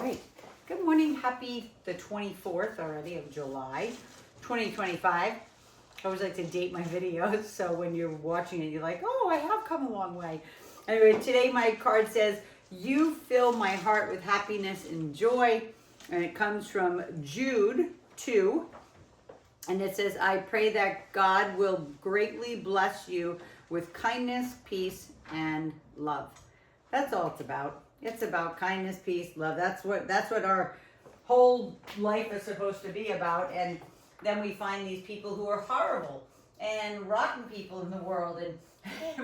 right. Good morning. Happy the 24th already of July, 2025. I always like to date my videos, so when you're watching it, you're like, oh, I have come a long way. Anyway, today my card says, you fill my heart with happiness and joy. And it comes from Jude 2. And it says, I pray that God will greatly bless you with kindness, peace, and love. That's all it's about. It's about kindness, peace, love. That's what our whole life is supposed to be about. And then we find these people who are horrible and rotten people in the world. And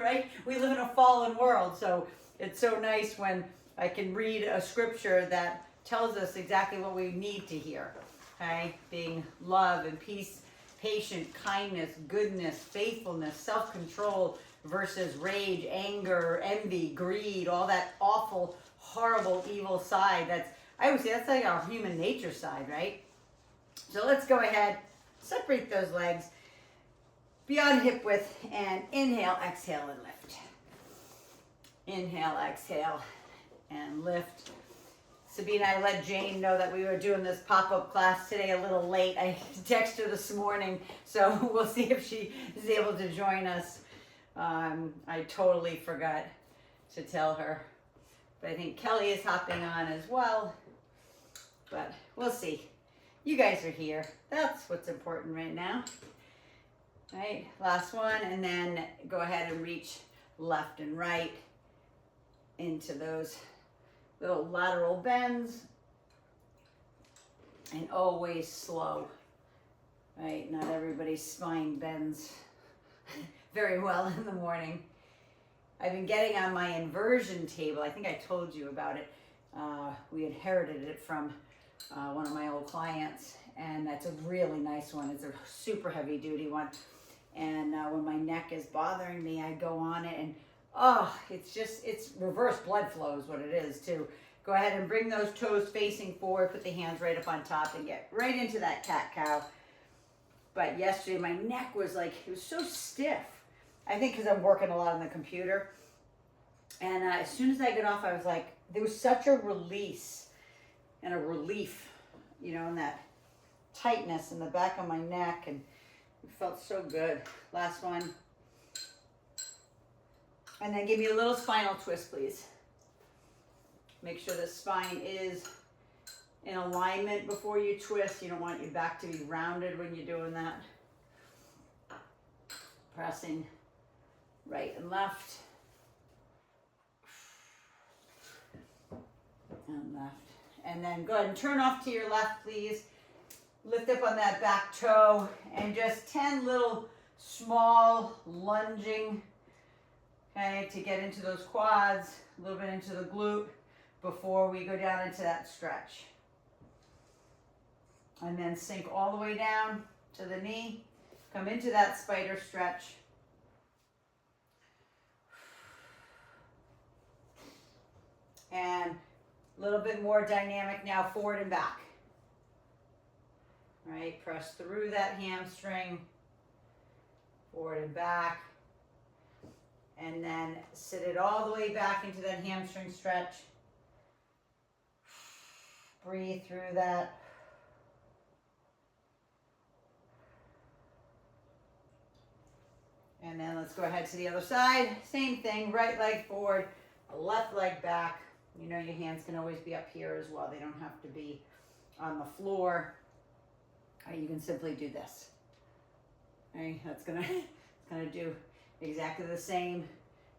right, we live in a fallen world. So it's so nice when I can read a scripture that tells us exactly what we need to hear. Okay, being love and peace, patient, kindness, goodness, faithfulness, self-control versus rage, anger, envy, greed, all that awful, horrible, evil side. I always say that's like our human nature side, right? So let's go ahead, separate those legs beyond hip width, and inhale, exhale, and lift. Inhale, exhale, and lift. Sabina, I let Jane know that we were doing this pop-up class today a little late. I texted her this morning, so we'll see if she is able to join us. I totally forgot to tell her. But I think Kelly is hopping on as well. But we'll see. You guys are here. That's what's important right now. All right, last one. And then go ahead and reach left and right into those little lateral bends. And always slow. Right, not everybody's spine bends very well in the morning. I've been getting on my inversion table. I think I told you about it. We inherited it from one of my old clients, and that's a really nice one. It's a super heavy duty one. And when my neck is bothering me, I go on it, and it's reverse blood flow is what it is too. Go ahead and bring those toes facing forward, put the hands right up on top, and get right into that cat-cow. But yesterday my neck was like, it was so stiff. I think because I'm working a lot on the computer. And as soon as I got off, I was like, there was such a release and a relief, you know, in that tightness in the back of my neck. And it felt so good. Last one. And then give me a little spinal twist, please. Make sure the spine is in alignment before you twist. You don't want your back to be rounded when you're doing that. Pressing right and left. And left. And then go ahead and turn off to your left, please. Lift up on that back toe and just 10 little small lunging, okay, to get into those quads, a little bit into the glute before we go down into that stretch. And then sink all the way down to the knee. Come into that spider stretch. And a little bit more dynamic now, forward and back. All right, press through that hamstring, forward and back. And then sit it all the way back into that hamstring stretch. Breathe through that. And then let's go ahead to the other side. Same thing, right leg forward, left leg back. You know your hands can always be up here as well. They don't have to be on the floor. Or you can simply do this. Okay, that's gonna do exactly the same.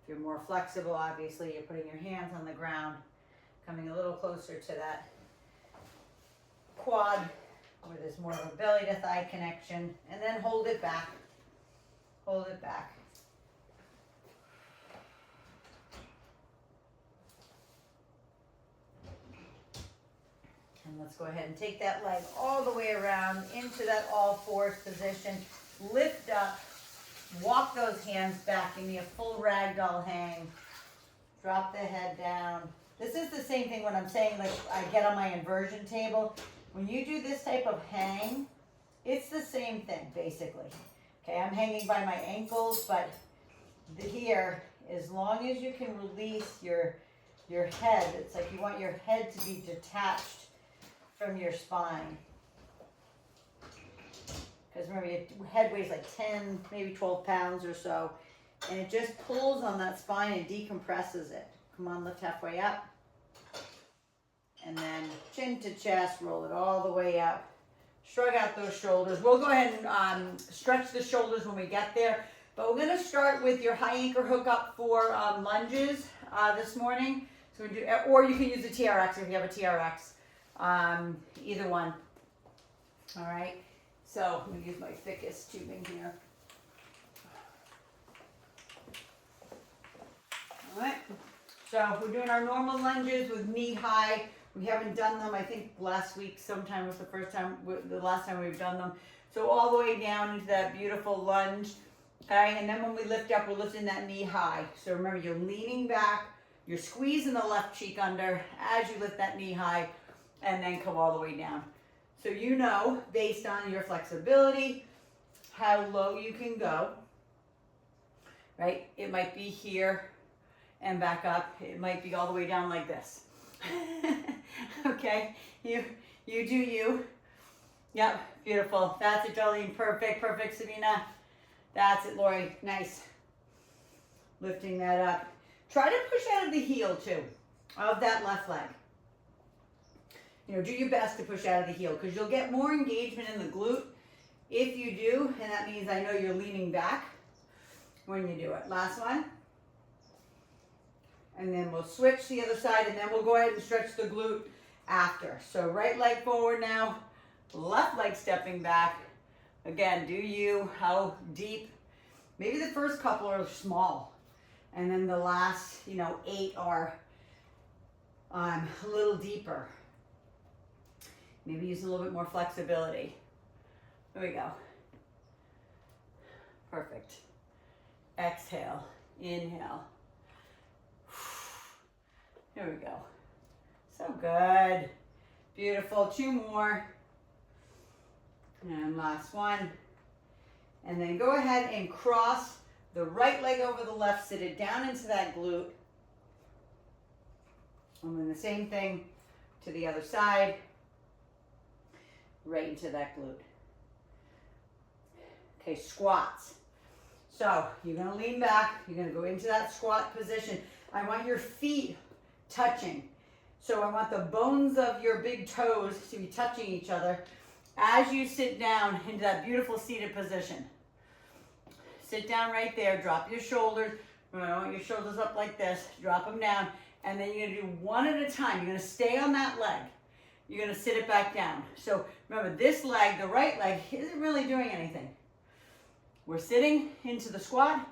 If you're more flexible, obviously you're putting your hands on the ground, coming a little closer to that quad where there's more of a belly to thigh connection, and then hold it back. Hold it back. And let's go ahead and take that leg all the way around into that all fours position. Lift up, walk those hands back, give me a full ragdoll hang. Drop the head down. This is the same thing when I'm saying, like, I get on my inversion table. When you do this type of hang, it's the same thing, basically. Okay, I'm hanging by my ankles, but here, as long as you can release your your head. It's like you want your head to be detached from your spine. Because remember, your head weighs like 10, maybe 12 pounds or so. And it just pulls on that spine and decompresses it. Come on, lift halfway up. And then chin to chest, roll it all the way up. Shrug out those shoulders. We'll go ahead and stretch the shoulders when we get there. But we're going to start with your high anchor hook up for lunges this morning. So we do, or you can use a TRX if you have a TRX. Either one. All right. So I'm going to use my thickest tubing here. All right. So we're doing our normal lunges with knee high. We haven't done them. I think last week sometime was the last time we've done them. So all the way down into that beautiful lunge. Okay, and then when we lift up, we're lifting that knee high. So remember, you're leaning back, you're squeezing the left cheek under as you lift that knee high, and then come all the way down. So you know, based on your flexibility, how low you can go, right? It might be here and back up. It might be all the way down like this. Okay, you do you. Yep, beautiful. That's it, Jolene. Perfect, Sabina. That's it, Lori. Nice. Lifting that up. Try to push out of the heel too, of that left leg. You know, do your best to push out of the heel because you'll get more engagement in the glute if you do, and that means I know you're leaning back when you do it. Last one. And then we'll switch the other side, and then we'll go ahead and stretch the glute after. So right leg forward now, left leg stepping back. Again, do you, how deep? Maybe the first couple are small, and then the last, 8 are a little deeper. Maybe use a little bit more flexibility. There we go. Perfect. Exhale, inhale. There we go. So good. Beautiful. 2 more. And last one. And then go ahead and cross the right leg over the left, sit it down into that glute. And then the same thing to the other side. Right into that glute. Okay, squats. So you're going to lean back. You're going to go into that squat position. I want your feet touching. So I want the bones of your big toes to be touching each other as you sit down into that beautiful seated position. Sit down right there, drop your shoulders. I want your shoulders up like this, drop them down, and then you're gonna do one at a time. You're gonna stay on that leg. You're gonna sit it back down. So remember, this leg, the right leg, isn't really doing anything. We're sitting into the squat,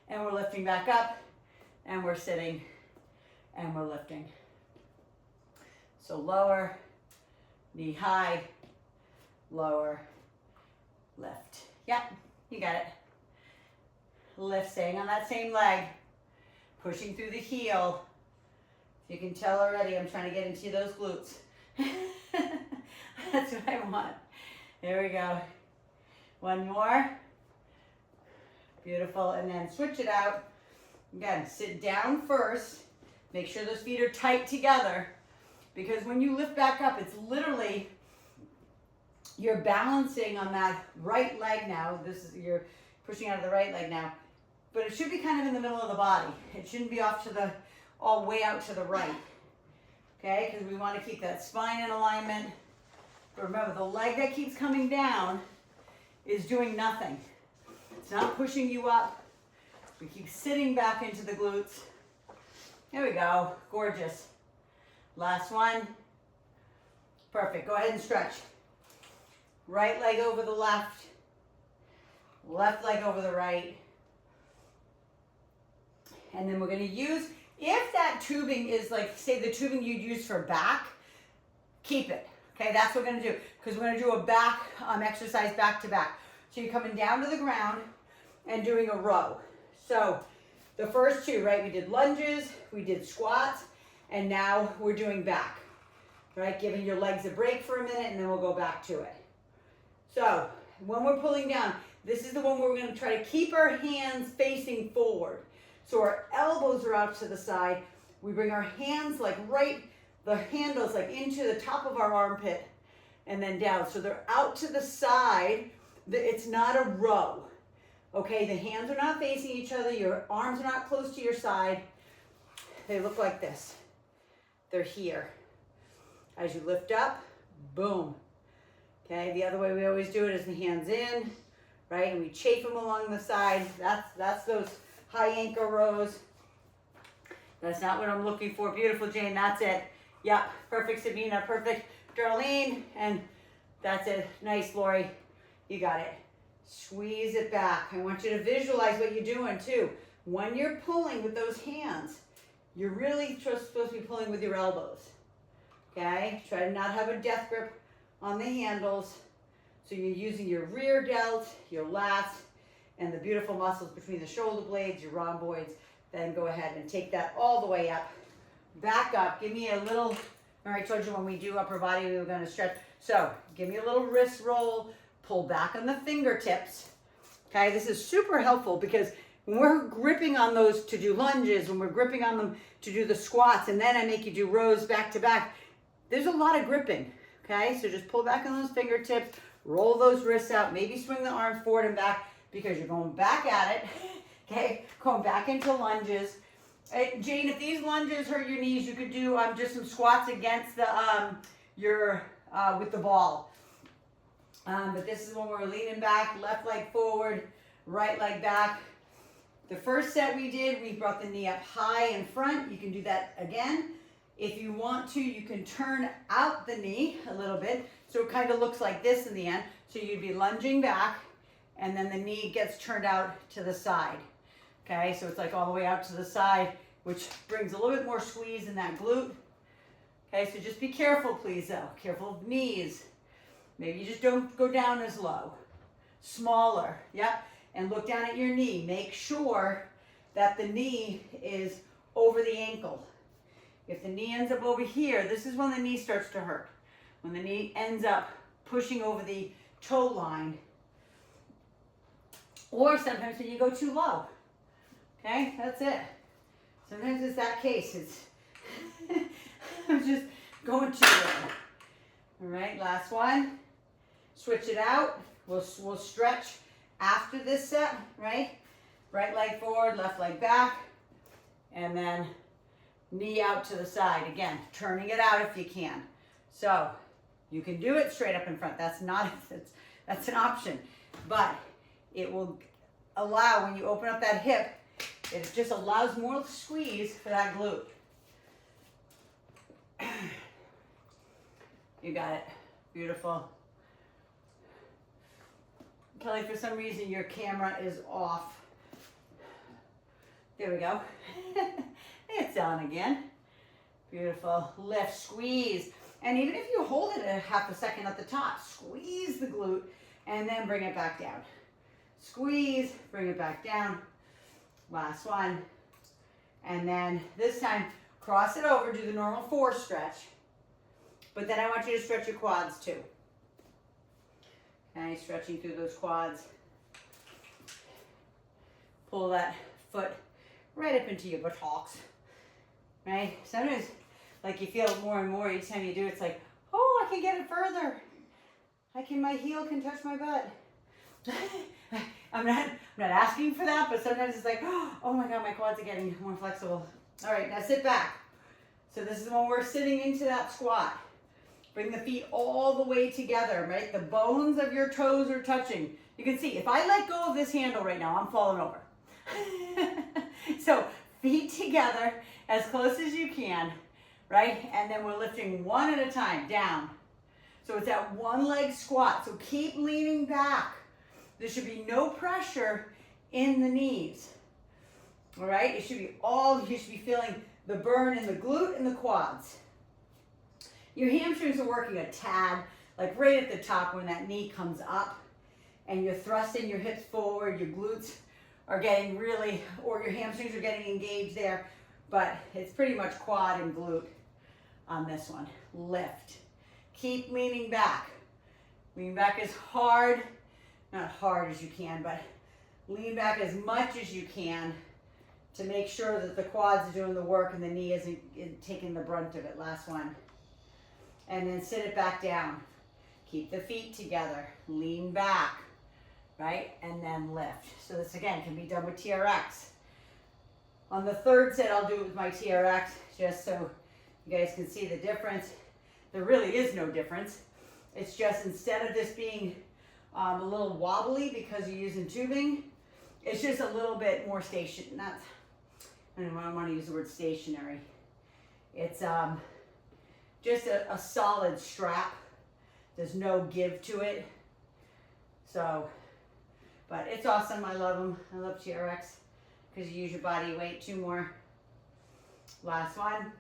and we're lifting back up, and we're sitting, and we're lifting. So lower, knee high, lower, lift. Yep, you got it. Lift, staying on that same leg, pushing through the heel. You can tell already I'm trying to get into those glutes. That's what I want. There we go. One more. Beautiful, and then switch it out. Again, sit down first. Make sure those feet are tight together, because when you lift back up, it's literally, you're balancing on that right leg now. You're pushing out of the right leg now, but it should be kind of in the middle of the body. It shouldn't be off to the, all way out to the right, okay? Because we want to keep that spine in alignment. But remember, the leg that keeps coming down is doing nothing. It's not pushing you up. We keep sitting back into the glutes. There we go, gorgeous. Last one. Perfect, go ahead and stretch. Right leg over the left, left leg over the right. And then we're gonna use, if that tubing is like, say the tubing you'd use for back, keep it. Okay, that's what we're gonna do, because we're gonna do a back exercise back to back. So you're coming down to the ground and doing a row. So the first two, right, we did lunges, we did squats, and now we're doing back, right? Giving your legs a break for a minute, and then we'll go back to it. So when we're pulling down, this is the one where we're going to try to keep our hands facing forward. So our elbows are out to the side, We bring our hands like right, the handles like into the top of our armpit and then down. So they're out to the side. It's not a row. Okay, the hands are not facing each other. Your arms are not close to your side. They look like this. They're here. As you lift up, boom. Okay, the other way we always do it is the hands in, right? And we chafe them along the side. That's those high ankle rows. That's not what I'm looking for. Beautiful, Jane, that's it. Yep, perfect, Sabina, perfect, Darlene, and that's it. Nice, Lori, you got it. Squeeze it back. I want you to visualize what you're doing too. When you're pulling with those hands, you're really supposed to be pulling with your elbows. Okay? Try to not have a death grip on the handles. So you're using your rear delt, your lats, and the beautiful muscles between the shoulder blades, your rhomboids. Then go ahead and take that all the way up. Back up. Give me a little, remember I told you when we do upper body, we were going to stretch. So give me a little wrist roll. Pull back on the fingertips. Okay, this is super helpful because when we're gripping on those to do lunges, when we're gripping on them to do the squats, and then I make you do rows back to back, there's a lot of gripping. Okay, so just pull back on those fingertips, roll those wrists out, maybe swing the arms forward and back because you're going back at it. Okay, going back into lunges. Jane, if these lunges hurt your knees, you could do just some squats against the with the ball. But this is when we're leaning back, left leg forward, right leg back. The first set we did, we brought the knee up high in front. You can do that again. If you want to, you can turn out the knee a little bit. So it kind of looks like this in the end. So you'd be lunging back and then the knee gets turned out to the side. Okay, so it's like all the way out to the side, which brings a little bit more squeeze in that glute. Okay, so just be careful, please, though. Careful of knees. Maybe you just don't go down as low. Smaller, yep. And look down at your knee. Make sure that the knee is over the ankle. If the knee ends up over here, this is when the knee starts to hurt. When the knee ends up pushing over the toe line. Or sometimes when you go too low. Okay, that's it. Sometimes it's that case. It's I'm just going too low. All right, last one. Switch it out. We'll stretch after this set, right? Right leg forward, left leg back, and then knee out to the side. Again, turning it out if you can. So you can do it straight up in front. That's an option, but it will allow, when you open up that hip, it just allows more squeeze for that glute. You got it. Beautiful. Kelly, for some reason your camera is off. There we go. It's on again. Beautiful. Lift, squeeze. And even if you hold it a half a second at the top, squeeze the glute and then bring it back down. Squeeze, bring it back down. Last one. And then this time, cross it over, do the normal 4 stretch. But then I want you to stretch your quads too. Okay, stretching through those quads. Pull that foot right up into your buttocks. Right? Sometimes, like, you feel it more and more each time you do it. It's like, oh, I can get it further. My heel can touch my butt. I'm not asking for that, but sometimes it's like, oh my God, my quads are getting more flexible. All right, now sit back. So this is when we're sitting into that squat. Bring the feet all the way together, right? The bones of your toes are touching. You can see, if I let go of this handle right now, I'm falling over. So feet together as close as you can, right? And then we're lifting one at a time, down. So it's that one leg squat. So keep leaning back. There should be no pressure in the knees. All right? You should be feeling the burn in the glute and the quads. Your hamstrings are working a tad, like right at the top when that knee comes up and you're thrusting your hips forward, your glutes are getting really, or your hamstrings are getting engaged there, but it's pretty much quad and glute on this one. Lift. Keep leaning back. Lean back as hard, not hard as you can, but lean back as much as you can to make sure that the quads are doing the work and the knee isn't taking the brunt of it. Last one. And then sit it back down. Keep the feet together. Lean back, right? And then lift. So this again can be done with TRX. On the third set, I'll do it with my TRX just so you guys can see the difference. There really is no difference. It's just instead of this being a little wobbly because you're using tubing, it's just a little bit more I don't want to use the word stationary. It's just a solid strap. There's no give to it. So, but it's awesome. I love them. I love TRX because you use your body weight. 2 more. Last one.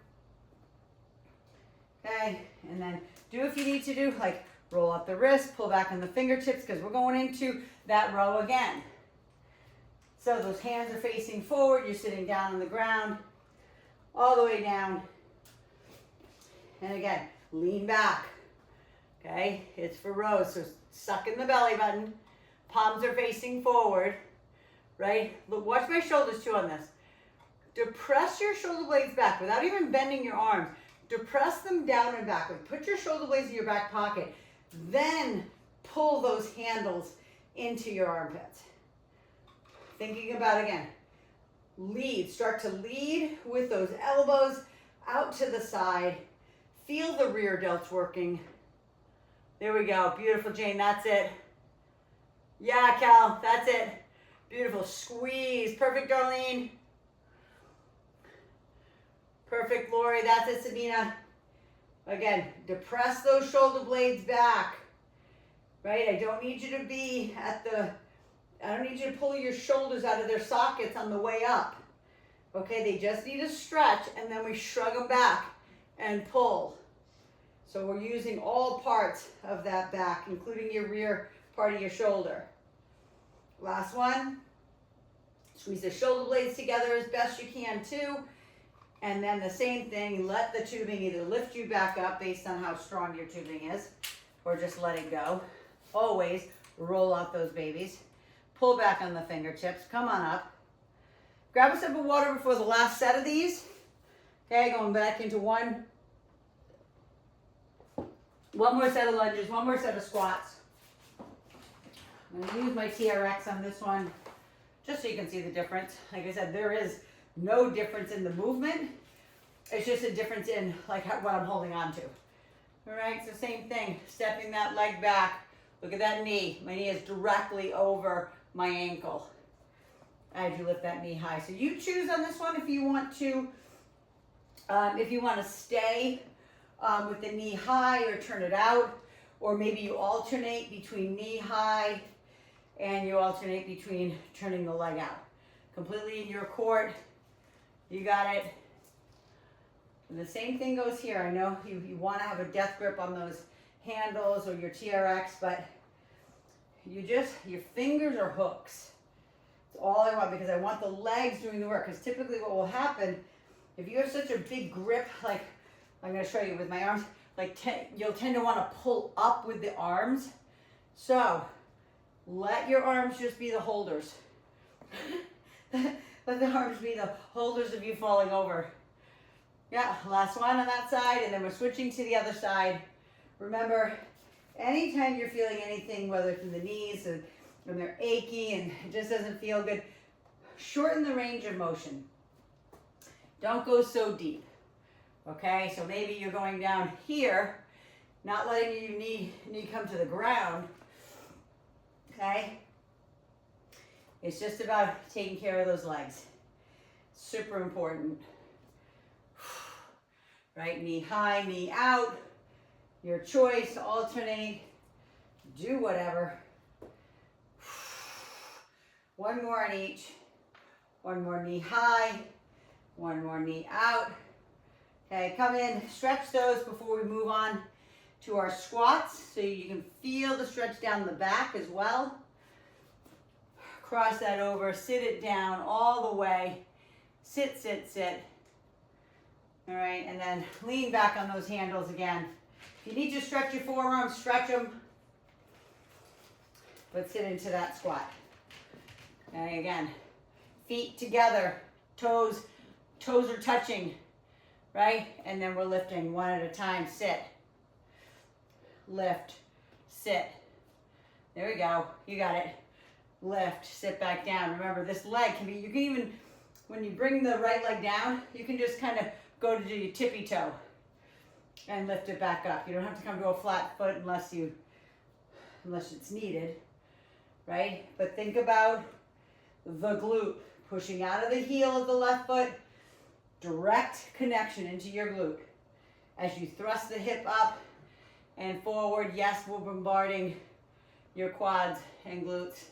Okay, and then do if you need to do, like roll up the wrist, pull back on the fingertips because we're going into that row again. So those hands are facing forward, you're sitting down on the ground, all the way down. And again, lean back, okay? It's for rows, so suck in the belly button, palms are facing forward, right? Look, watch my shoulders too on this. Depress your shoulder blades back without even bending your arms. Depress them down and back. Like put your shoulder blades in your back pocket. Then pull those handles into your armpits. Thinking about again, lead. Start to lead with those elbows out to the side. Feel the rear delts working. There we go. Beautiful, Jane. That's it. Yeah, Cal. That's it. Beautiful. Squeeze. Perfect, Darlene. Perfect, Lori. That's it, Sabina. Again, depress those shoulder blades back. Right? I don't need you to be I don't need you to pull your shoulders out of their sockets on the way up. Okay, they just need to stretch and then we shrug them back and pull. So we're using all parts of that back, including your rear part of your shoulder. Last one. Squeeze the shoulder blades together as best you can too. And then the same thing, let the tubing either lift you back up based on how strong your tubing is, or just let it go. Always roll out those babies. Pull back on the fingertips, come on up. Grab a sip of water before the last set of these. Okay, going back into one more set of lunges, one more set of squats. I'm gonna use my TRX on this one, just so you can see the difference. Like I said, there is no difference in the movement. It's just a difference in like what I'm holding on to. All right, so same thing, stepping that leg back. Look at that knee. My knee is directly over my ankle as you lift that knee high. So you choose on this one if you want to stay with the knee high or turn it out, or maybe you alternate between knee high and you alternate between turning the leg out. Completely in your court. You got it. And the same thing goes here. I know you want to have a death grip on those handles or your TRX, but your fingers are hooks. It's all I want because I want the legs doing the work. Because typically what will happen, if you have such a big grip, like I'm going to show you with my arms, like you'll tend to want to pull up with the arms. So let your arms just be the holders. Let the arms be the holders of you falling over. Yeah, last one on that side, and then we're switching to the other side. Remember, anytime you're feeling anything, whether it's in the knees or when they're achy and it just doesn't feel good, shorten the range of motion. Don't go so deep. Okay, so maybe you're going down here, not letting your knee come to the ground. Okay? It's just about taking care of those legs. Super important. Right, knee high, knee out. Your choice, alternate, do whatever. One more on each. One more knee high, one more knee out. Okay, come in, stretch those before we move on to our squats, so you can feel the stretch down the back as well. Cross that over, sit it down all the way. Sit, sit, sit. All right, and then lean back on those handles again. If you need to stretch your forearms, stretch them. But sit into that squat. Okay, again, feet together, Toes are touching, right? And then we're lifting one at a time. Sit, lift, sit. There we go. You got it. Lift, sit back down. Remember, this leg can be, you can even, when you bring the right leg down, you can just kind of go to your tippy toe and lift it back up. You don't have to come to a flat foot unless it's needed, right? But think about the glute pushing out of the heel of the left foot, direct connection into your glute. As you thrust the hip up and forward, yes, we're bombarding your quads and glutes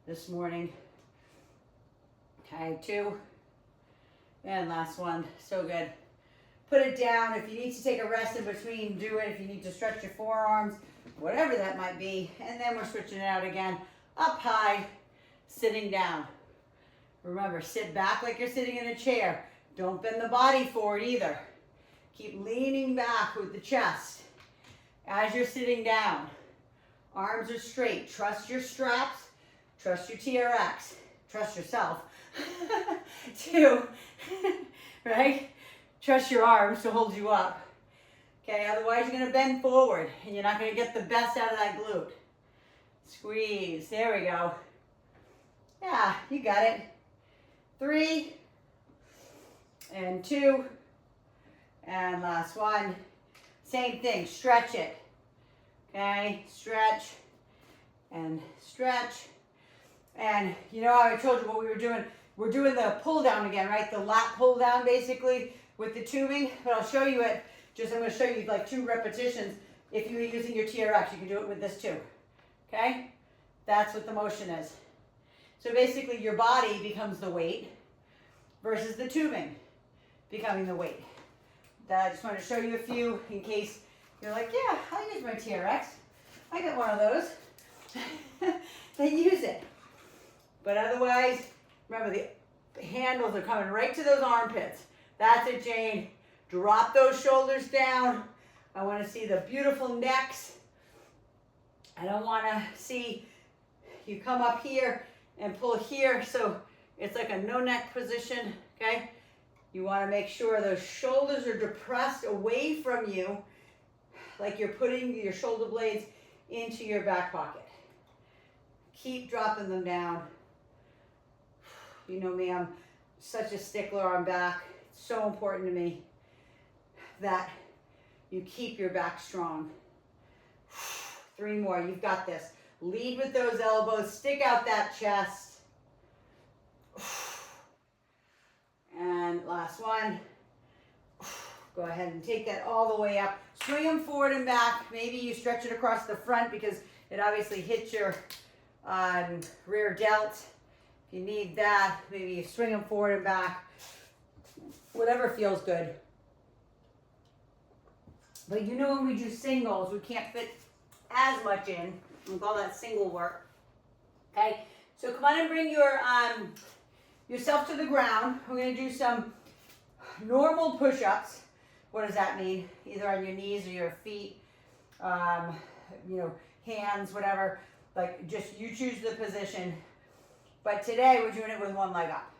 this morning. Okay, 2. And last one. So good. Put it down. If you need to take a rest in between, do it. If you need to stretch your forearms, whatever that might be. And then we're switching it out again. Up high, sitting down. Remember, sit back like you're sitting in a chair. Don't bend the body forward either. Keep leaning back with the chest as you're sitting down. Arms are straight. Trust your straps. Trust your TRX. Trust yourself. 2, right? Trust your arms to hold you up. Okay, otherwise you're going to bend forward and you're not going to get the best out of that glute. Squeeze. There we go. Yeah, you got it. 3 and 2 and last one. Same thing. Stretch it. Okay, stretch and stretch. And you know how I told you what we were doing? We're doing the pull down again, right? The lat pull down basically with the tubing. But I'll show you it. I'm going to show you like 2 repetitions. If you're using your TRX, you can do it with this too. Okay? That's what the motion is. So basically your body becomes the weight versus the tubing becoming the weight. I just want to show you a few in case you're like, yeah, I use my TRX. I got one of those. They use it. But otherwise, remember the handles are coming right to those armpits. That's it, Jane. Drop those shoulders down. I want to see the beautiful necks. I don't want to see you come up here and pull here, so it's like a no neck position, okay? You want to make sure those shoulders are depressed away from you, like you're putting your shoulder blades into your back pocket. Keep dropping them down. You know me, I'm such a stickler on back. It's so important to me that you keep your back strong. 3 more, you've got this. Lead with those elbows, stick out that chest. And last one. Go ahead and take that all the way up. Swing them forward and back. Maybe you stretch it across the front because it obviously hits your rear delt. If you need that, maybe you swing them forward and back. Whatever feels good. But you know when we do singles, we can't fit as much in. We call that single work. Okay, so come on and bring your yourself to the ground. We're going to do some normal push-ups. What does that mean? Either on your knees or your feet, you know, hands, whatever. Like, just you choose the position. But today we're doing it with one leg up.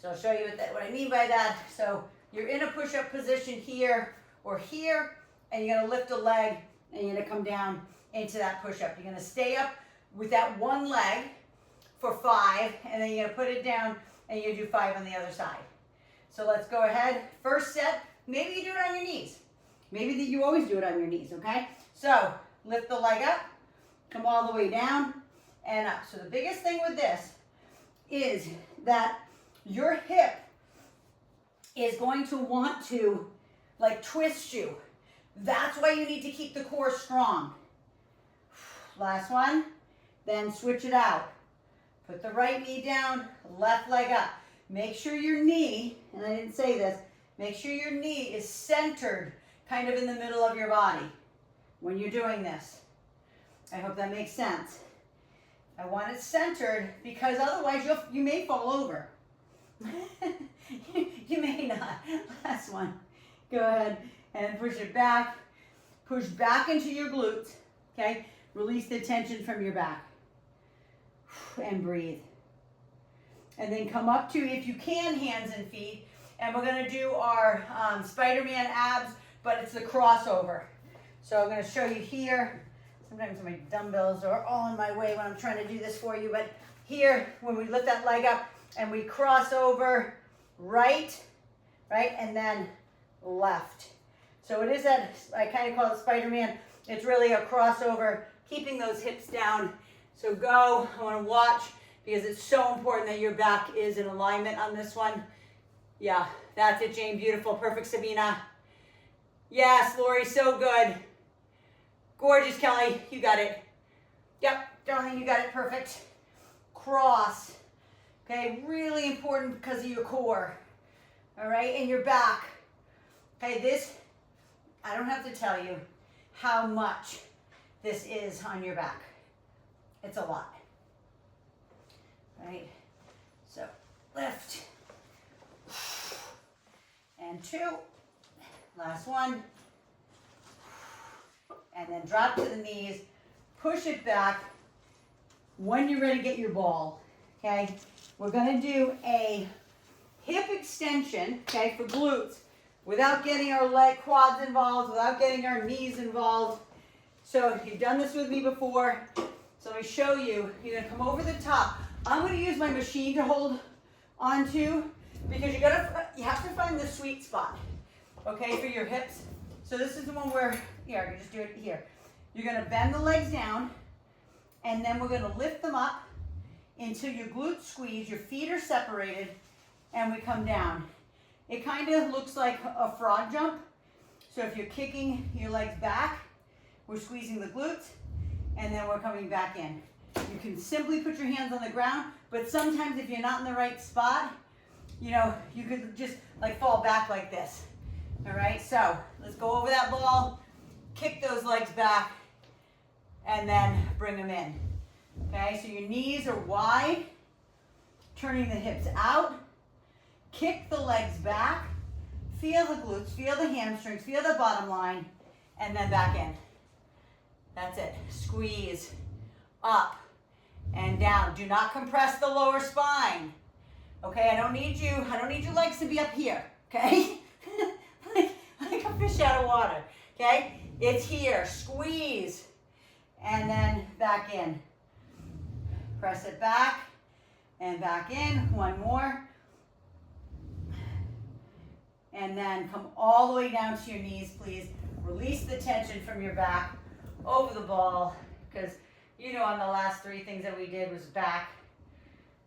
So I'll show you what I mean by that. So you're in a push-up position here or here, and you're going to lift a leg, and you're going to come down into that push-up. You're going to stay up with that one leg for 5, and then you're going to put it down, and you do 5 on the other side. So let's go ahead. First set, maybe you do it on your knees. Maybe you always do it on your knees, okay? So lift the leg up, come all the way down and up. So the biggest thing with this is that your hip is going to want to like twist you. That's why you need to keep the core strong. Last one, then switch it out. Put the right knee down, left leg up. Make sure your knee, and I didn't say this, make sure your knee is centered kind of in the middle of your body when you're doing this. I hope that makes sense. I want it centered because otherwise you may fall over. You may not. Last one. Go ahead and push it back. Push back into your glutes. Okay? Release the tension from your back. And breathe. and then come up to, if you can, hands and feet. And we're gonna do our Spider-Man abs, but it's the crossover. So I'm gonna show you here. Sometimes my dumbbells are all in my way when I'm trying to do this for you, but here, when we lift that leg up and we cross over right, and then left. So it is that, I kind of call it Spider-Man. It's really a crossover, keeping those hips down. So go, I wanna watch, because it's so important that your back is in alignment on this one. Yeah, that's it, Jane, beautiful, perfect, Sabina. Yes, Lori, so good. Gorgeous, Kelly, you got it. Yep, darling, you got it, perfect. Cross, okay, really important because of your core, all right, and your back. Okay, this, I don't have to tell you how much this is on your back. It's a lot, right? So lift, and 2, last one, and then drop to the knees, push it back. When you're ready, get your ball, okay? We're gonna do a hip extension, okay, for glutes, without getting our leg quads involved, without getting our knees involved. So you've done this with me before. So let me show you. You're gonna come over the top. I'm gonna use my machine to hold onto, because you have to find the sweet spot, okay, for your hips. So this is the one where, here, you just do it here. You're gonna bend the legs down, and then we're gonna lift them up until your glutes squeeze, your feet are separated, and we come down. It kind of looks like a frog jump. So if you're kicking your legs back, we're squeezing the glutes, and then we're coming back in. You can simply put your hands on the ground, but sometimes if you're not in the right spot, you know, you could just like fall back like this. All right, so let's go over that ball, kick those legs back, and then bring them in. Okay, so your knees are wide, turning the hips out, kick the legs back, feel the glutes, feel the hamstrings, feel the bottom line, and then back in. That's it. Squeeze up and down. Do not compress the lower spine. Okay, I don't need your legs to be up here, okay? like a fish out of water, okay? It's here. Squeeze and then back in. Press it back and back in. One more. And then come all the way down to your knees, please. Release the tension from your back over the ball, because you know on the last 3 things that we did was back.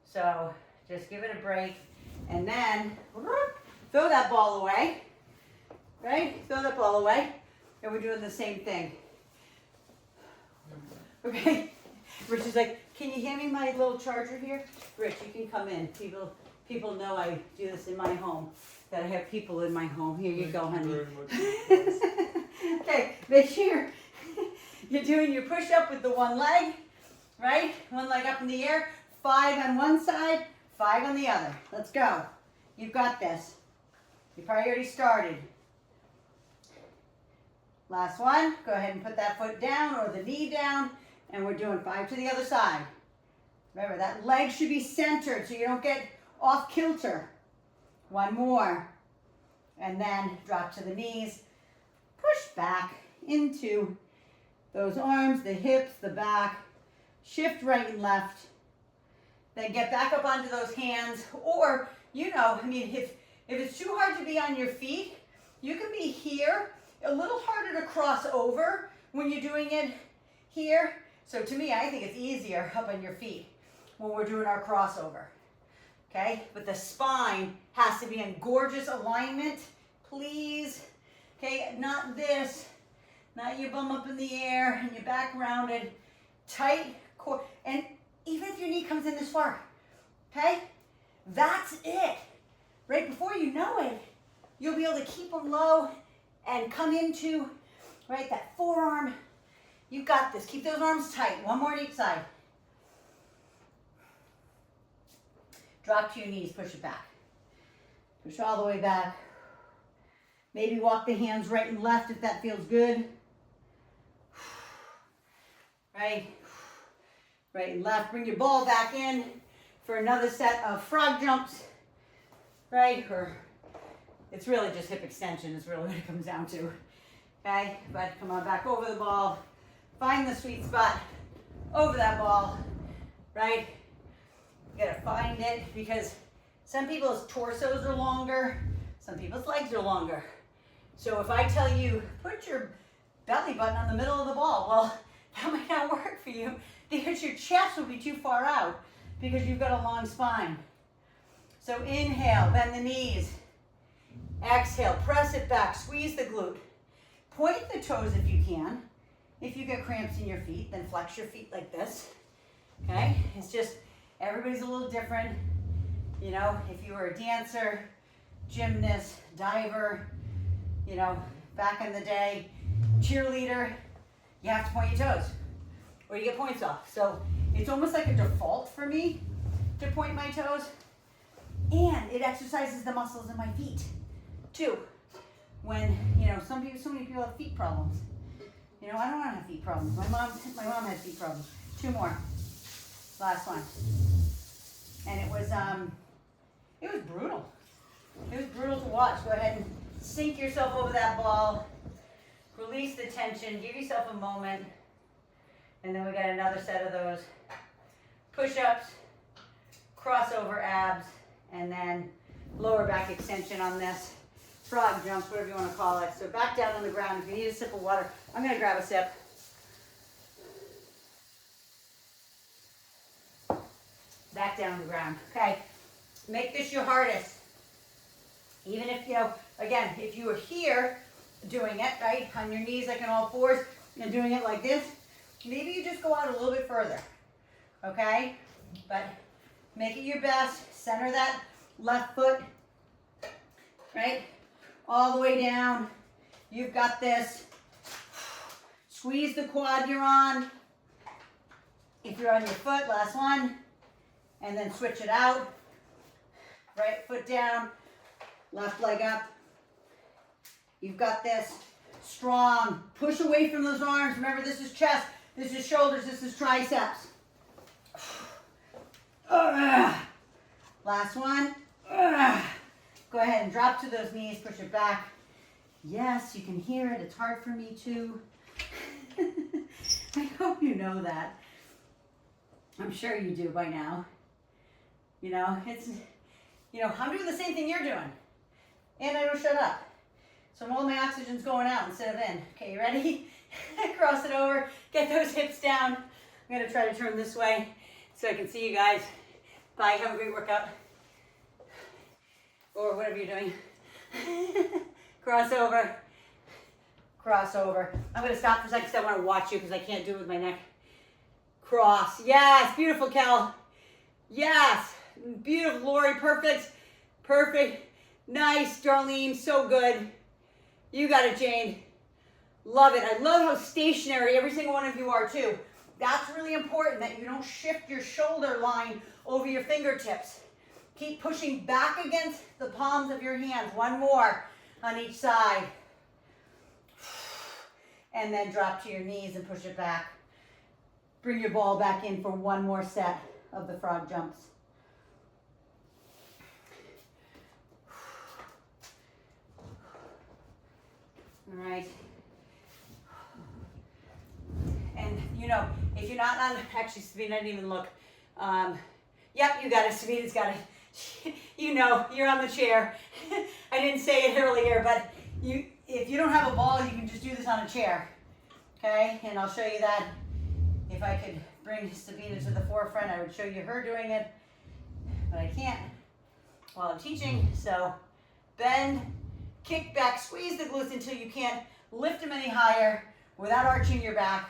So just give it a break. And then throw that ball away, right? Throw that ball away. And we're doing the same thing. Okay? Rich is like, can you hand me my little charger here? Rich, you can come in. People know I do this in my home, that I have people in my home. Here you go, honey. Okay, make sure you're doing your push-up with the one leg, right? One leg up in the air, 5 on one side, 5 on the other. Let's go. You've got this. You probably already started. Last one. Go ahead and put that foot down or the knee down, and we're doing 5 to the other side. Remember, that leg should be centered so you don't get off kilter. One more. And then drop to the knees. Push back into those arms, the hips, the back. Shift right and left. Then get back up onto those hands. Or, you know, I mean, if it's too hard to be on your feet, you can be here. A little harder to cross over when you're doing it here. So to me, I think it's easier up on your feet when we're doing our crossover. Okay, but the spine has to be in gorgeous alignment, please. Okay, not this, not your bum up in the air and your back rounded, tight core. And even if your knee comes in this far, okay, that's it. Right before you know it, you'll be able to keep them low and come into, right, that forearm. You got this. Keep those arms tight. One more on each side. Drop to your knees, push it back. Push all the way back. Maybe walk the hands right and left if that feels good. Right? Right and left. Bring your ball back in. for another set of frog jumps, right? Or it's really just hip extension is really what it comes down to, okay? But come on back over the ball, find the sweet spot over that ball, right? You gotta find it because some people's torsos are longer, some people's legs are longer. So if I tell you, put your belly button on the middle of the ball, well, that might not work for you because your chest will be too far out because you've got a long spine. So inhale, bend the knees. Exhale, press it back, squeeze the glute. Point the toes if you can. If you get cramps in your feet, then flex your feet like this, okay? It's just, everybody's a little different. You know, if you were a dancer, gymnast, diver, you know, back in the day, cheerleader, you have to point your toes or you get points off. So it's almost like a default for me to point my toes, and it exercises the muscles in my feet too. When, you know, so many people have feet problems. You know, I don't want to have feet problems. My mom had feet problems. 2 more. Last one. And it was brutal. It was brutal to watch. Go ahead and sink yourself over that ball. Release the tension. Give yourself a moment. And then we got another set of those push-ups, crossover abs, and then lower back extension on this. Frog jumps, whatever you want to call it. So back down on the ground. If you need a sip of water, I'm going to grab a sip. Back down on the ground. Okay. Make this your hardest. Even if, you know, again, if you were here doing it, right, on your knees like on all fours, and doing it like this, maybe you just go out a little bit further. Okay? But make it your best. Center that left foot, right? All the way down. You've got this. Squeeze the quad you're on. If you're on your foot, last one. And then switch it out. Right foot down, left leg up. You've got this. Strong. Push away from those arms. Remember, this is chest, this is shoulders, this is triceps. Last one. Go ahead and drop to those knees, push it back. Yes, you can hear it. It's hard for me too. I hope you know that. I'm sure you do by now. You know, it's, you know, I'm doing the same thing you're doing. And I don't shut up. So all my oxygen's going out instead of in. Okay, you ready? Cross it over, get those hips down. I'm gonna try to turn this way so I can see you guys. Bye, have a great workout. Or whatever you're doing. Cross over, cross over. I'm gonna stop for a second because I wanna watch you because I can't do it with my neck. Cross, yes, beautiful, Kel. Yes, beautiful, Lori, perfect, perfect. Nice, Darlene, so good. You got it, Jane. Love it. I love how stationary every single one of you are too. That's really important that you don't shift your shoulder line over your fingertips. Keep pushing back against the palms of your hands. One more on each side. And then drop to your knees and push it back. Bring your ball back in for one more set of the frog jumps. All right. And you know, if you're not on, actually Sabine, I didn't even look. Yep, you got it, Sabina's got it. You know, you're on the chair. I didn't say it earlier, but if you don't have a ball, you can just do this on a chair. Okay, and I'll show you that. If I could bring Sabina to the forefront, I would show you her doing it, but I can't while I'm teaching. So bend, kick back, squeeze the glutes until you can't lift them any higher without arching your back.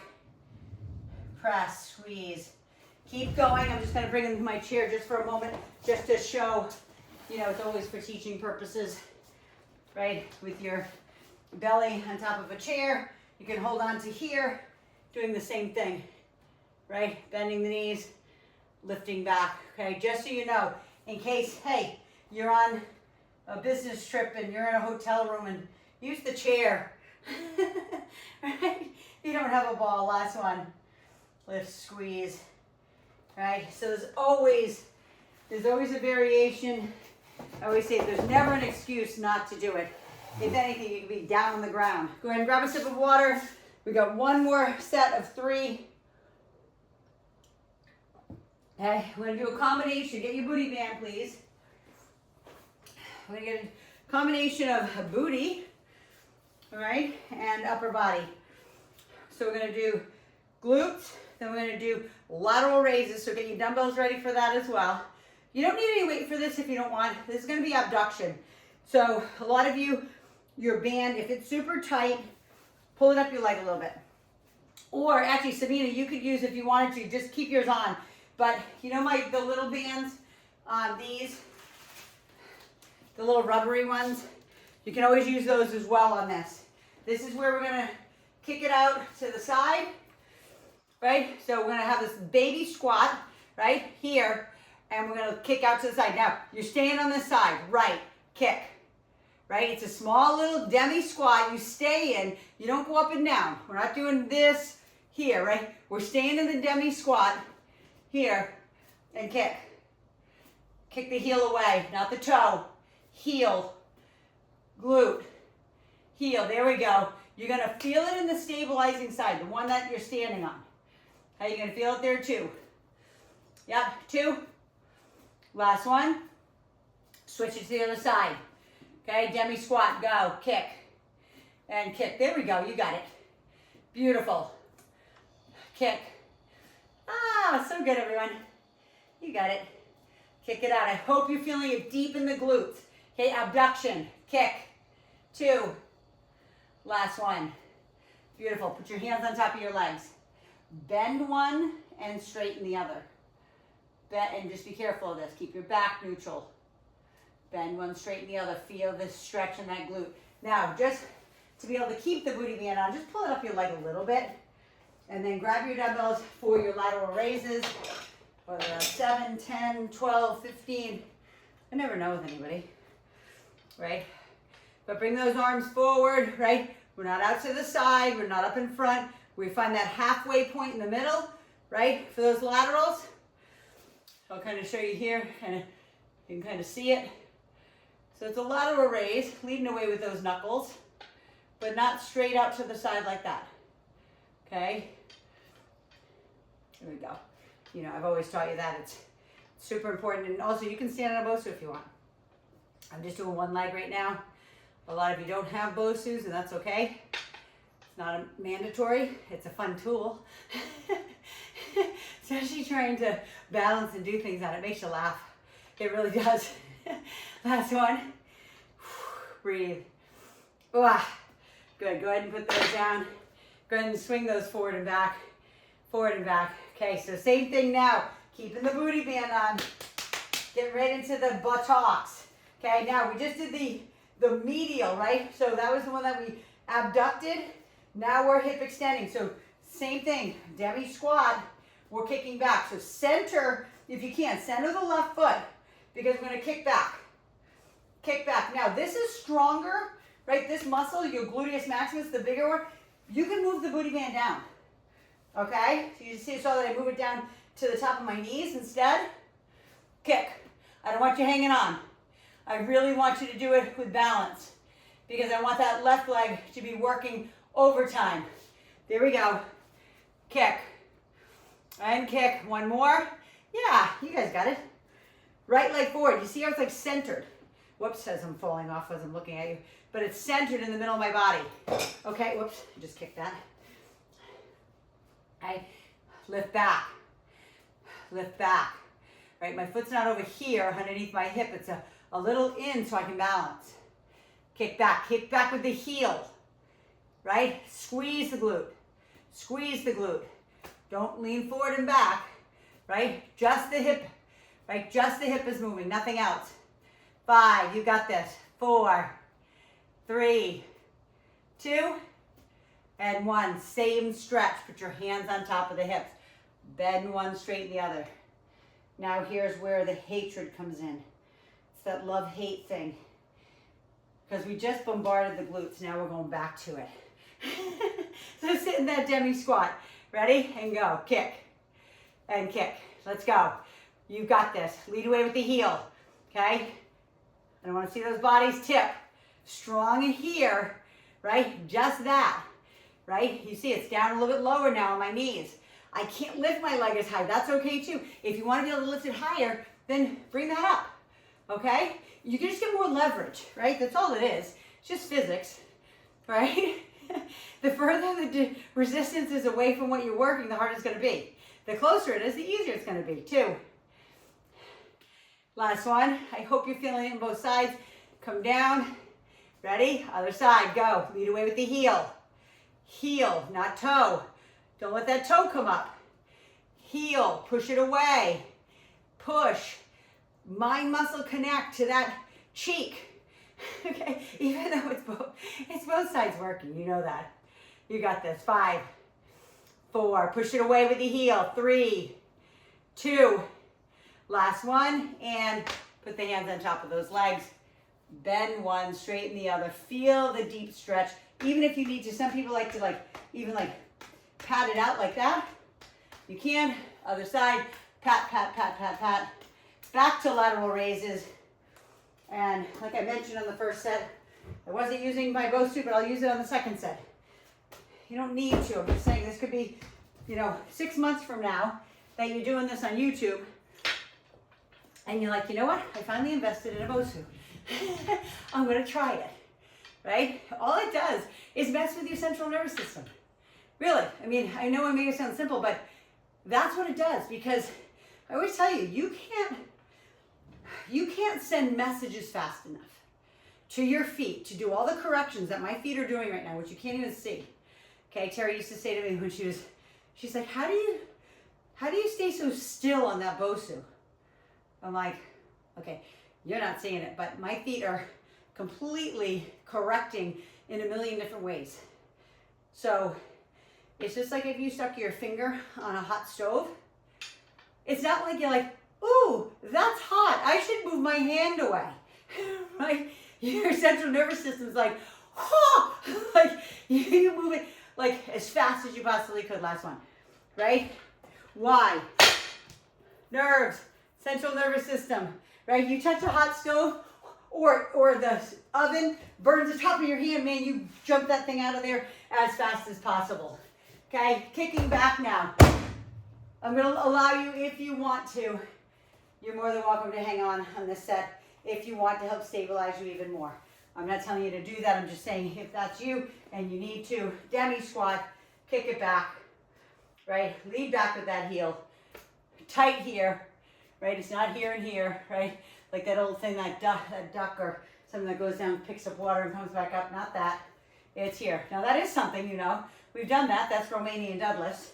Press, squeeze. Keep going. I'm just going to bring in my chair just for a moment, just to show, you know, it's always for teaching purposes, right? With your belly on top of a chair, you can hold on to here, doing the same thing, right? Bending the knees, lifting back, okay? Just so you know, in case, hey, you're on a business trip and you're in a hotel room and use the chair, right? You don't have a ball. Last one. Lift, squeeze, right? So there's always There's always a variation. I always say there's never an excuse not to do it. If anything, you can be down on the ground. Go ahead and grab a sip of water. We got one more set of 3. Okay, we're gonna do a combination. Get your booty band, please. We're gonna get a combination of a booty, all right, and upper body. So we're gonna do glutes, then we're gonna do lateral raises. So get your dumbbells ready for that as well. You don't need any weight for this if you don't want. This is gonna be abduction. So a lot of you, your band, if it's super tight, pull it up your leg a little bit. Or actually, Sabina, you could use, if you wanted to, just keep yours on. But you know the little bands, these, the little rubbery ones, you can always use those as well on this. This is where we're gonna kick it out to the side, right? So we're gonna have this baby squat, right, here, and we're gonna kick out to the side. Now, you're staying on this side, right, kick, right? It's a small little demi squat. You stay in, you don't go up and down. We're not doing this here, right? We're staying in the demi squat here and kick. Kick the heel away, not the toe. Heel, glute, heel. There we go. You're gonna feel it in the stabilizing side, the one that you're standing on. Okay, you're gonna feel it there too. Yep, 2. Last one. Switch it to the other side. Okay, demi squat, go, kick, and kick. There we go, you got it. Beautiful. Kick. Ah, so good, everyone. You got it. Kick it out. I hope you're feeling it deep in the glutes. Okay, abduction, kick, 2. Last one. Beautiful. Put your hands on top of your legs. Bend one and straighten the other. And just be careful of this. Keep your back neutral. Bend one, straighten the other. Feel this stretch in that glute. Now, just to be able to keep the booty band on, just pull it up your leg a little bit. And then grab your dumbbells for your lateral raises. Whether that's 7, 10, 12, 15. I never know with anybody, right? But bring those arms forward, right? We're not out to the side. We're not up in front. We find that halfway point in the middle, right? For those laterals. I'll kind of show you here, and you can kind of see it. So it's a lateral raise, leading away with those knuckles, but not straight out to the side like that. Okay? There we go. You know, I've always taught you that. It's super important. And also, you can stand on a BOSU if you want. I'm just doing one leg right now. A lot of you don't have BOSUs, and that's okay. It's not a mandatory. It's a fun tool. Especially trying to balance and do things on it. It makes you laugh. It really does. Last one. Breathe. Good. Go ahead and put those down. Go ahead and swing those forward and back. Forward and back. Okay, so same thing now. Keeping the booty band on. Get right into the buttocks. Okay, now we just did the medial, right? So that was the one that we abducted. Now we're hip extending. So same thing. Demi squat. We're kicking back. So center, if you can, center the left foot, because we're going to kick back. Kick back. Now this is stronger, right? This muscle, your gluteus maximus, the bigger one, you can move the booty band down. Okay? So you saw that I move it down to the top of my knees instead. Kick. I don't want you hanging on. I really want you to do it with balance, because I want that left leg to be working overtime. There we go. Kick. And kick. One more. Yeah, you guys got it. Right leg forward. You see how it's like centered. Whoops, as I'm falling off as I'm looking at you. But it's centered in the middle of my body. Okay, whoops, I just kicked that. Okay, lift back. Lift back. Right, my foot's not over here underneath my hip. It's a little in so I can balance. Kick back with the heel. Right, squeeze the glute. Squeeze the glute. Don't lean forward and back, right? Just the hip, right? Just the hip is moving, nothing else. 5, you got this. 4, 3, 2, and 1. Same stretch. Put your hands on top of the hips. Bend one, straighten the other. Now here's where the hatred comes in. It's that love-hate thing. Because we just bombarded the glutes. Now we're going back to it. So sit in that demi squat. Ready? And go. Kick. And kick. Let's go. You got this. Lead away with the heel, okay? I don't want to see those bodies tip. Strong in here, right? Just that, right? You see it's down a little bit lower now on my knees. I can't lift my leg as high. That's okay too. If you want to be able to lift it higher, then bring that up, okay? You can just get more leverage, right? That's all it is. It's just physics, right? The further the resistance is away from what you're working, the harder it's going to be. The closer it is, the easier it's going to be too. Last one. I hope you're feeling it on both sides. Come down. Ready? Other side. Go. Lead away with the heel. Heel, not toe. Don't let that toe come up. Heel. Push it away. Push. Mind muscle connect to that cheek. Okay, even though it's both sides working, you know that. You got this. 5, 4, push it away with the heel. 3, 2, last one, and put the hands on top of those legs. Bend one, straighten the other. Feel the deep stretch. Even if you need to, some people like to even pat it out like that. You can. Other side, pat, pat, pat, pat, pat. Back to lateral raises. And like I mentioned on the first set, I wasn't using my BOSU, but I'll use it on the second set. You don't need to. I'm just saying this could be, 6 months from now that you're doing this on YouTube. And you're like, you know what? I finally invested in a BOSU. I'm going to try it, right? All it does is mess with your central nervous system. Really. I mean, I know I make it sound simple, but that's what it does, because I always tell you, you can't send messages fast enough to your feet to do all the corrections that my feet are doing right now, which you can't even see. Okay, Terry used to say to me when she's like, how do you stay so still on that BOSU? I'm like, okay, you're not seeing it, but my feet are completely correcting in a million different ways. So it's just like if you stuck your finger on a hot stove. It's not like you're like, ooh, that's hot, I should move my hand away, right? Your central nervous system's like, oh, like you move it like as fast as you possibly could. Last one, right? Why? Nerves, central nervous system, right? You touch a hot stove or the oven, burns the top of your hand, man, you jump that thing out of there as fast as possible. Okay, kicking back now. I'm gonna allow you, if you want to, you're more than welcome to hang on this set if you want to help stabilize you even more. I'm not telling you to do that. I'm just saying if that's you and you need to demi squat, kick it back, right? Lead back with that heel. Tight here, right? It's not here and here, right? Like that old thing, that duck or something that goes down, picks up water and comes back up. Not that. It's here. Now that is something, We've done that. That's Romanian deadlifts,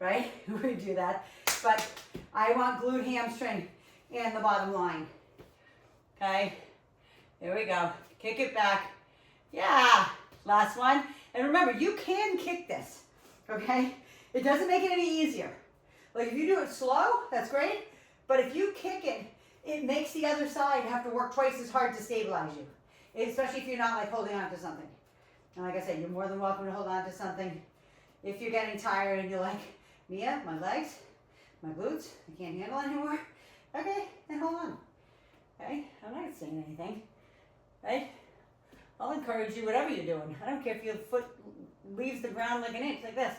right? We do that. But I want glute hamstring and the bottom line. Okay, there we go. Kick it back. Yeah, last one. And remember, you can kick this, okay? It doesn't make it any easier. Like if you do it slow, that's great. But if you kick it, it makes the other side have to work twice as hard to stabilize you, especially if you're not holding on to something. And like I said, you're more than welcome to hold on to something. If you're getting tired and you're like, Mia, my legs, my glutes, I can't handle anymore. Okay, then hold on. Okay, I'm not saying anything, right? I'll encourage you, whatever you're doing. I don't care if your foot leaves the ground like an inch, like this.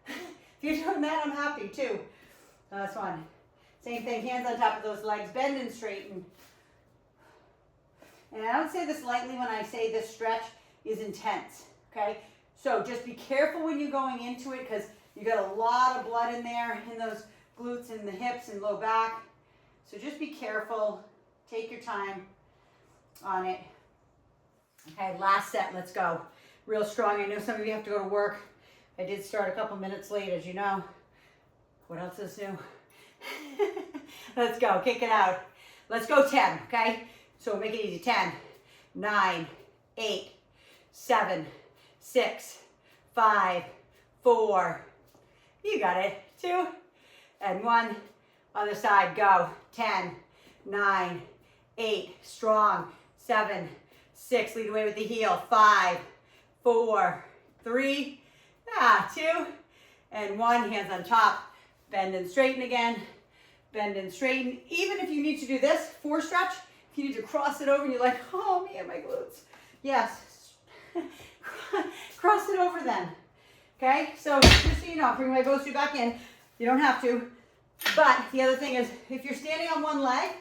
If you're doing that, I'm happy too. Last one. Same thing, hands on top of those legs, bend and straighten. And I don't say this lightly when I say this stretch is intense, okay? So just be careful when you're going into it, because you got a lot of blood in there, in those glutes and the hips and low back. So just be careful. Take your time on it. Okay, last set, let's go. Real strong. I know some of you have to go to work. I did start a couple minutes late, as you know. What else is new? Let's go, kick it out. Let's go 10, okay? So make it easy. 10, 9, 8, 7, 6, 5, 4. You got it. 2, and 1. Other side, go. 10, 9, 8, strong. 7, 6, lead away with the heel. 5, 4, 3, 2, and 1. Hands on top. Bend and straighten again. bend and straighten. Even if you need to do this, 4 stretch, if you need to cross it over and you're like, oh man, my glutes. Yes, cross it over then. Okay, so just so you know, bring my bow suit back in. You don't have to. But the other thing is, if you're standing on one leg,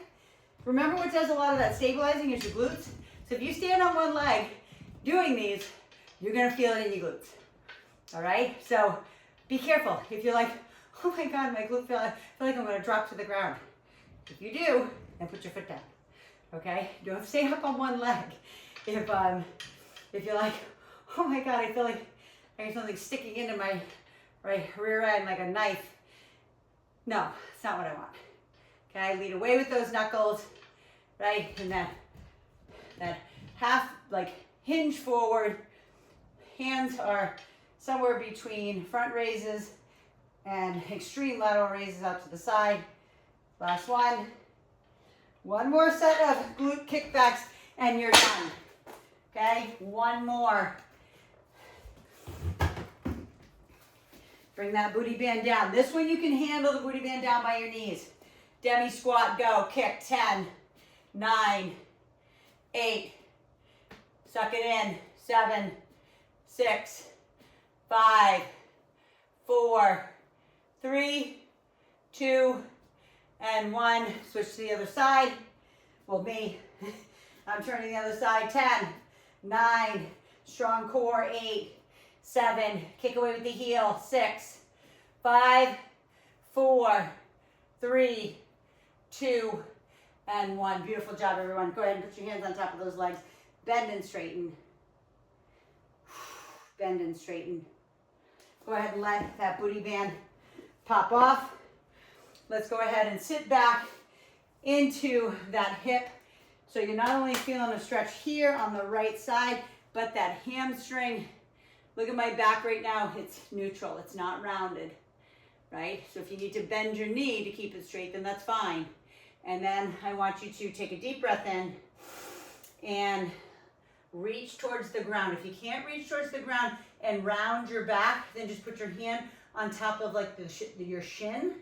remember what does a lot of that stabilizing is your glutes. So if you stand on one leg doing these, you're gonna feel it in your glutes. All right, so be careful. If you're like, oh my God, my glute feel, I feel like I'm gonna drop to the ground. If you do, then put your foot down. Okay, don't stay up on one leg. If you're like, oh my God, I feel like I have something sticking into my rear end like a knife. No, it's not what I want. Okay, lead away with those knuckles, right? And that half, like hinge forward. Hands are somewhere between front raises and extreme lateral raises out to the side. Last one. One more set of glute kickbacks and you're done. Okay, one more. Bring that booty band down. This one you can handle the booty band down by your knees. Demi squat, go. Kick, 10, 9, 8. Suck it in. 7, 6, 5, 4, 3, 2, and 1. Switch to the other side. Well, me. I'm turning the other side. 10, 9, strong core. 8, 7, kick away with the heel. 6, 5, 4, 3, 2, and 1. Beautiful job, everyone. Go ahead and put your hands on top of those legs. Bend and straighten. Bend and straighten. Go ahead and let that booty band pop off. Let's go ahead and sit back into that hip. So you're not only feeling a stretch here on the right side, but that hamstring. Look at my back right now. It's neutral. It's not rounded, right? So if you need to bend your knee to keep it straight, then that's fine. And then I want you to take a deep breath in and reach towards the ground. If you can't reach towards the ground and round your back, then just put your hand on top of like your shin.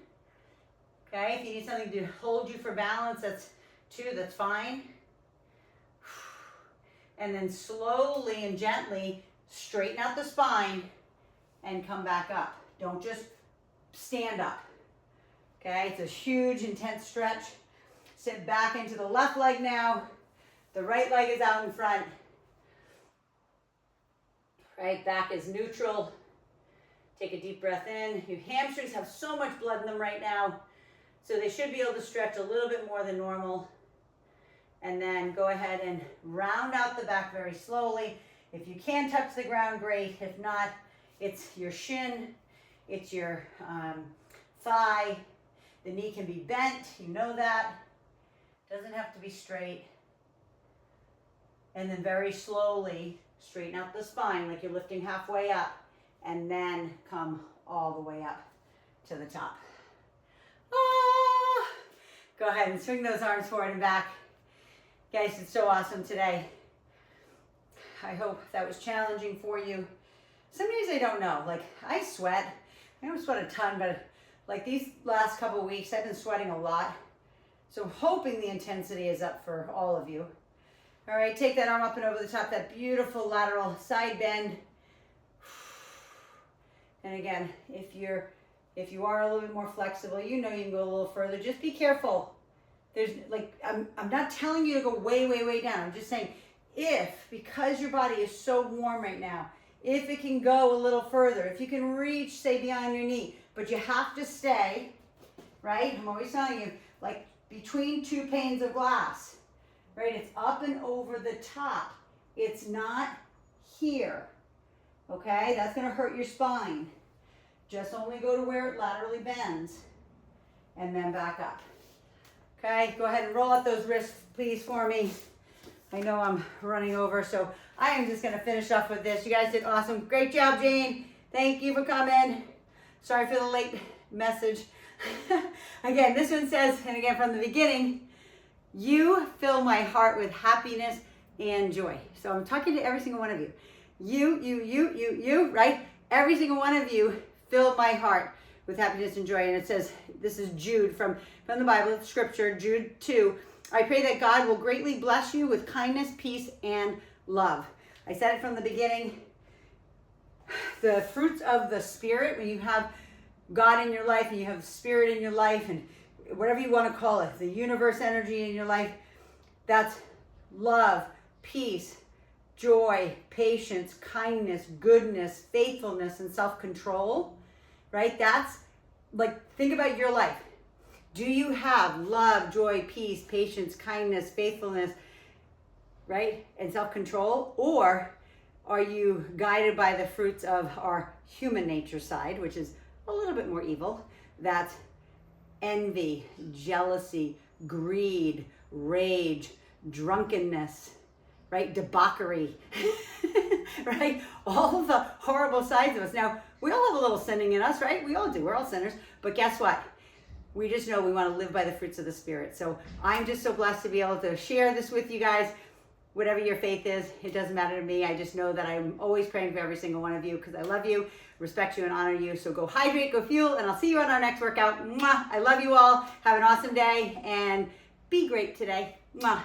Okay, if you need something to hold you for balance, that's 2, that's fine. And then slowly and gently straighten out the spine and come back up. Don't just stand up. Okay, it's a huge, intense stretch. Sit back into the left leg now. The right leg is out in front. Right back is neutral. Take a deep breath in. Your hamstrings have so much blood in them right now, so they should be able to stretch a little bit more than normal. And then go ahead and round out the back very slowly. If you can touch the ground, great. If not, it's your shin, it's your thigh. The knee can be bent, you know that. Doesn't have to be straight. And then very slowly straighten out the spine like you're lifting halfway up, and then come all the way up to the top. Ah! Go ahead and swing those arms forward and back. Guys, it's so awesome today. I hope that was challenging for you. Some days I don't know, like I sweat. I don't sweat a ton, but like these last couple of weeks, I've been sweating a lot. So I'm hoping the intensity is up for all of you. All right, take that arm up and over the top, that beautiful lateral side bend. And again, if you are a little bit more flexible, you know you can go a little further. Just be careful. There's like, I'm not telling you to go way, way, way down. I'm just saying, because your body is so warm right now, if it can go a little further, if you can reach, say, beyond your knee, but you have to stay, right? I'm always telling you, like between 2 panes of glass, right? It's up and over the top. It's not here, okay? That's gonna hurt your spine. Just only go to where it laterally bends and then back up. Okay, go ahead and roll up those wrists, please, for me. I know I'm running over, so I am just gonna finish off with this. You guys did awesome. Great job, Jane. Thank you for coming. Sorry for the late message. Again, this one says, and again from the beginning, you fill my heart with happiness and joy. So I'm talking to every single one of you. You, right? Every single one of you fill my heart with happiness and joy. And it says, this is Jude from the Bible, scripture, Jude 2. I pray that God will greatly bless you with kindness, peace, and love. I said it from the beginning. The fruits of the Spirit, when you have God in your life and you have Spirit in your life and whatever you want to call it, the universe energy in your life, that's love, peace, joy, patience, kindness, goodness, faithfulness, and self-control, right? That's like, think about your life. Do you have love, joy, peace, patience, kindness, faithfulness, right? And self-control? Or are you guided by the fruits of our human nature side, which is a little bit more evil? That's envy, jealousy, greed, rage, drunkenness, right? Debauchery, right? All the horrible sides of us. Now, we all have a little sinning in us, right? We all do. We're all sinners. But guess what? We just know we want to live by the fruits of the Spirit. So I'm just so blessed to be able to share this with you guys. Whatever your faith is, it doesn't matter to me. I just know that I'm always praying for every single one of you because I love you, respect you, and honor you. So go hydrate, go fuel, and I'll see you on our next workout. Mwah! I love you all. Have an awesome day, and be great today. Mwah!